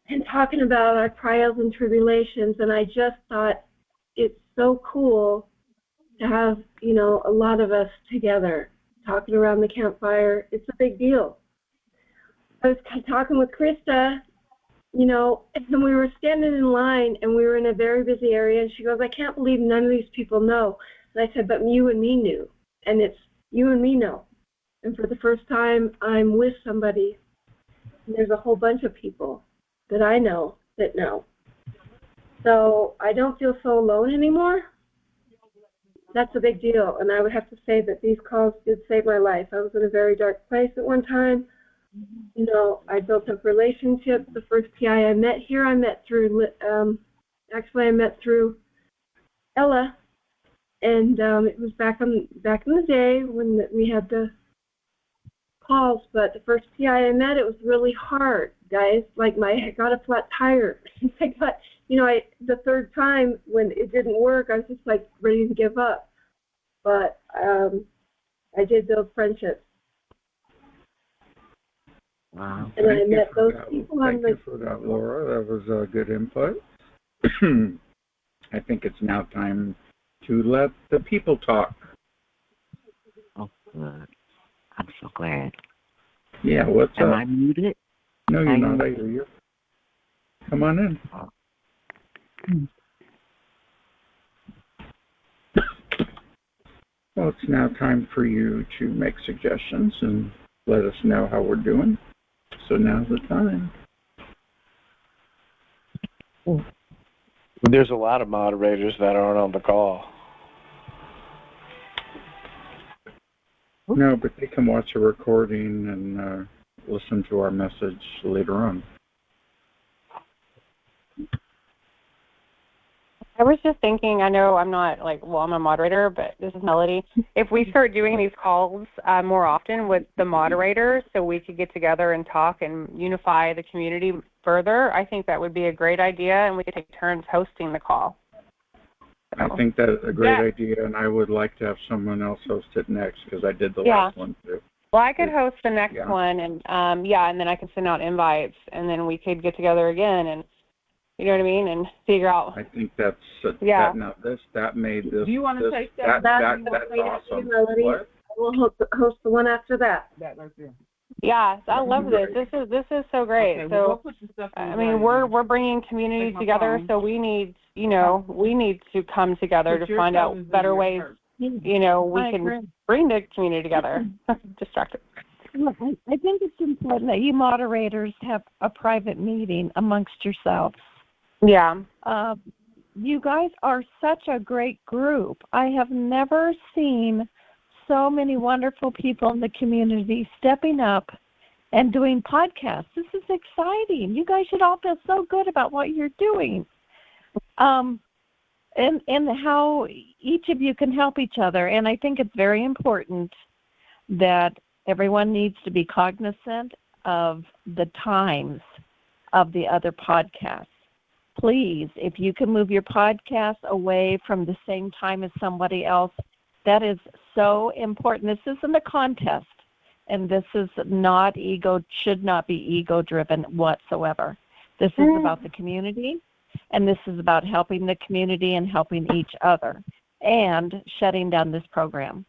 and talking about our trials and tribulations, and I just thought it's so cool to have, a lot of us together talking around the campfire. It's a big deal. I was talking with Krista, and we were standing in line, and we were in a very busy area, and she goes, I can't believe none of these people know. And I said, but you and me knew, and it's you and me know. And for the first time, I'm with somebody, and there's a whole bunch of people that I know that know. So I don't feel so alone anymore. That's a big deal, and I would have to say that these calls did save my life. I was in a very dark place at one time. I built up relationships. The first PI I met here, I met through, I met through Ella, and it was back in the day when we had the calls. But the first PI I met, it was really hard, guys. Like I got a flat tire. I got, the third time when it didn't work, I was just like ready to give up. But I did build friendships. Wow. And I met those people. Thank you for that, Laura. That was a good input. I think it's now time to let the people talk. Oh, good. I'm so glad. Yeah, what's up? Am I muted? No, you're not. I hear you. Come on in. Well, it's now time for you to make suggestions and let us know how we're doing. So now's the time. There's a lot of moderators that aren't on the call. No, but they can watch a recording and listen to our message later on. I was just thinking, I know I'm not I'm a moderator, but this is Melody. If we start doing these calls more often with the moderators so we could get together and talk and unify the community further, I think that would be a great idea, and we could take turns hosting the call. I think that's a great idea, and I would like to have someone else host it next because I did the last one too. Well, I could host the next one, and and then I can send out invites, and then we could get together again and, you know what I mean, and figure out. I think that's that made this. Do you want to say that's awesome. What? We'll host the one after that. That right there. Yeah, I love this. This is so great. Okay, so we'll put the stuff in we're bringing communities together, so we need to come together to find out better ways. We can bring the community together. Distracted. Well, I think it's important that you moderators have a private meeting amongst yourselves. Yeah. You guys are such a great group. I have never seen so many wonderful people in the community stepping up and doing podcasts. This is exciting. You guys should all feel so good about what you're doing. And how each of you can help each other. And I think it's very important that everyone needs to be cognizant of the times of the other podcasts. Please, if you can move your podcast away from the same time as somebody else, that is so important. This isn't a contest, and this is not should not be ego-driven whatsoever. This is about the community, and this is about helping the community and helping each other and shutting down this program.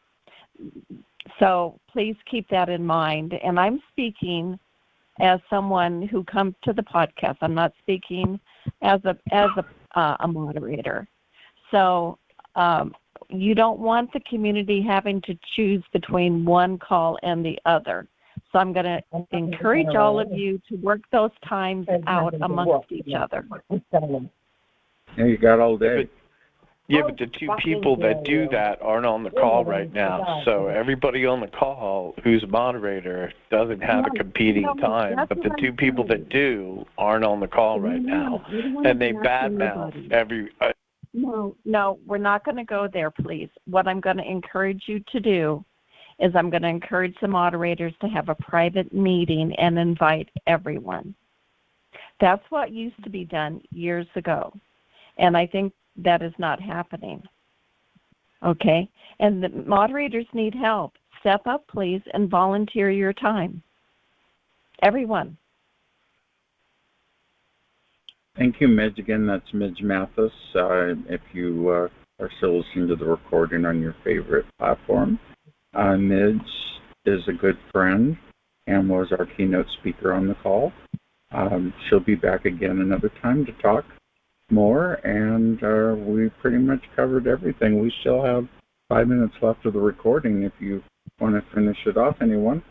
So please keep that in mind. And I'm speaking as someone who comes to the podcast. I'm not speaking as a moderator. So you don't want the community having to choose between one call and the other. So I'm going to encourage all of you to work those times out amongst each other. Yeah, you got all day. Yeah, but the two people that do that aren't on the call right now. So everybody on the call who's a moderator doesn't have a competing time, but the two people that do aren't on the call right now, and they badmouth every. No, we're not going to go there, please. What I'm going to encourage you to do is I'm going to encourage the moderators to have a private meeting and invite everyone. That's what used to be done years ago, and I think that is not happening. Okay? And the moderators need help. Step up, please, and volunteer your time. Everyone. Thank you, Midge. Again, that's Midge Mathis. If you are still listening to the recording on your favorite platform, Midge is a good friend and was our keynote speaker on the call. She'll be back again another time to talk more, and we pretty much covered everything. We still have 5 minutes left of the recording if you want to finish it off. Anyone?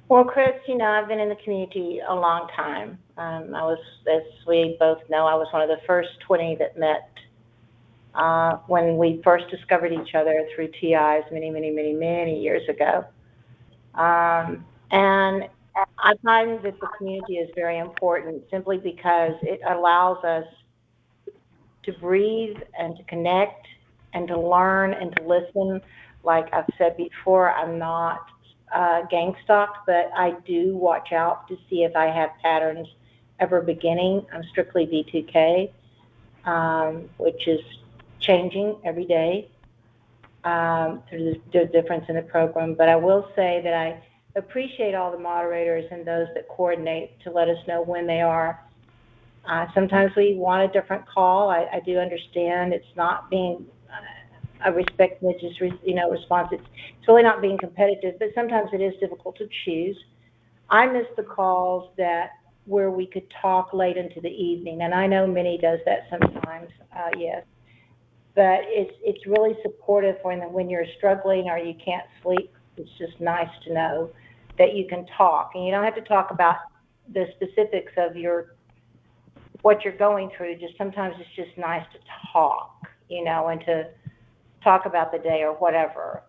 Well, Chris, I've been in the community a long time. I was, as we both know, I was one of the first 20 that met when we first discovered each other through TIs many years ago. And I find that the community is very important simply because it allows us to breathe and to connect and to learn and to listen. Like I've said before, I'm not gang stalked, but I do watch out to see if I have patterns ever beginning. I'm strictly B2K, which is changing every day through the difference in the program. But I will say that I appreciate all the moderators and those that coordinate to let us know when they are. Sometimes we want a different call. I do understand it's not being, I respect Mitch's response. It's really not being competitive, but sometimes it is difficult to choose. I miss the calls where we could talk late into the evening, and I know Minnie does that sometimes, yes. But it's really supportive when you're struggling or you can't sleep. It's just nice to know that you can talk, and you don't have to talk about the specifics of what you're going through. Just sometimes it's just nice to talk, and to talk about the day or whatever.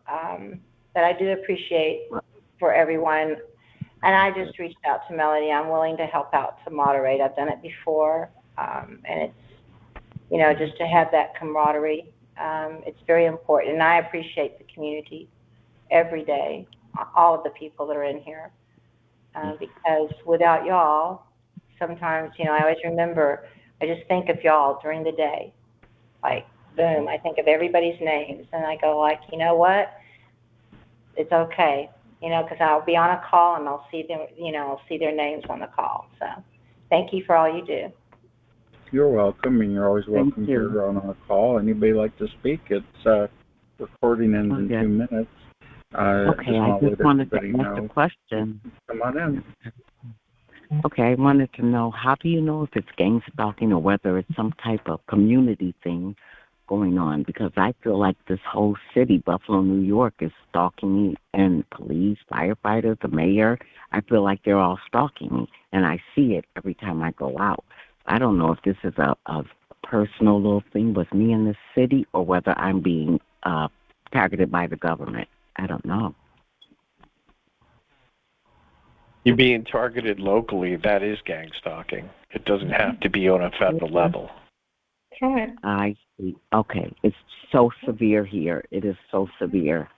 That I do appreciate for everyone. And I just reached out to Melody. I'm willing to help out to moderate. I've done it before, and it's just to have that camaraderie. It's very important, and I appreciate the community every day, all of the people that are in here, because without y'all, sometimes, I always remember, I just think of y'all during the day, like, boom, I think of everybody's names, and I go like, you know what, it's okay, because I'll be on a call, and I'll see them, I'll see their names on the call. So thank you for all you do. You're welcome, and you're always welcome here on our call. Anybody like to speak? It's recording ends in 2 minutes. Okay, I just wanted to ask a question. Come on in. Okay, I wanted to know, how do you know if it's gang stalking or whether it's some type of community thing going on? Because I feel like this whole city, Buffalo, New York, is stalking me, and police, firefighters, the mayor, I feel like they're all stalking me, and I see it every time I go out. I don't know if this is a personal little thing with me in this city or whether I'm being targeted by the government. I don't know. You're being targeted locally. That is gang stalking. It doesn't have to be on a federal level. Right. I see. Okay. It's so severe here. It is so severe.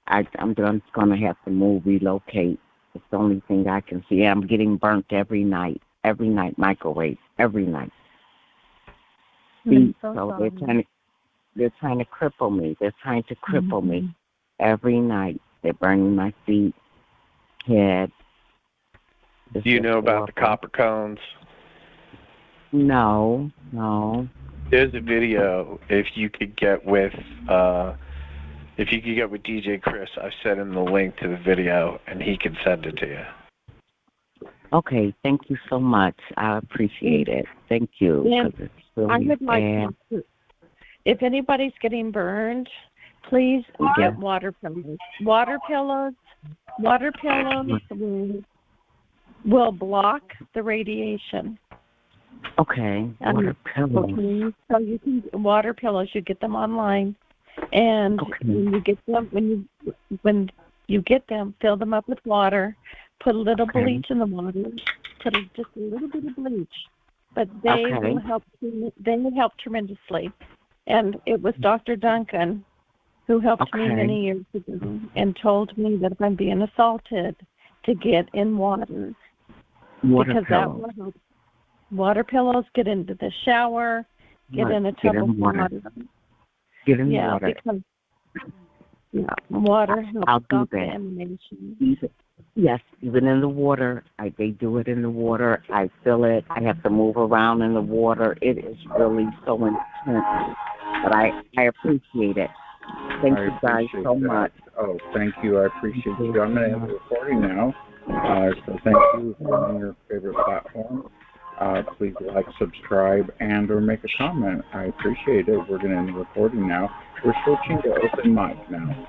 I'm just going to have to move, relocate. It's the only thing I can see. I'm getting burnt every night, microwave, every night. So they're trying to cripple me. They're trying to cripple me every night. They're burning my feet, head. Do you know about the copper cones? No. There's a video. If you could get with DJ Chris, I've sent him the link to the video, and he can send it to you. Okay, thank you so much. I appreciate it. Thank you. Yeah, it's really I would like to, if anybody's getting burned, please get water pillows. Water pillows will block the radiation. Okay, water pillows. Okay, so you can water pillows. You get them online, and when you get them, when you get them, fill them up with water. Put a little bleach in the water. Put just a little bit of bleach, but they will help. They will help tremendously. And it was Dr. Duncan who helped me many years ago and told me that if I'm being assaulted, to get in water because that will help. Water pillows, get into the shower, get in a tub of water. Get in water. Because water helps stop the emanation. Yes, even in the water. They do it in the water. I feel it. I have to move around in the water. It is really so intense. But I appreciate it. Thank you guys so much. Oh, thank you. I appreciate you. I'm going to have a recording now. So thank you for on your favorite platform. Please like, subscribe, and or make a comment. I appreciate it. We're going to end the recording now. We're switching to open mic now.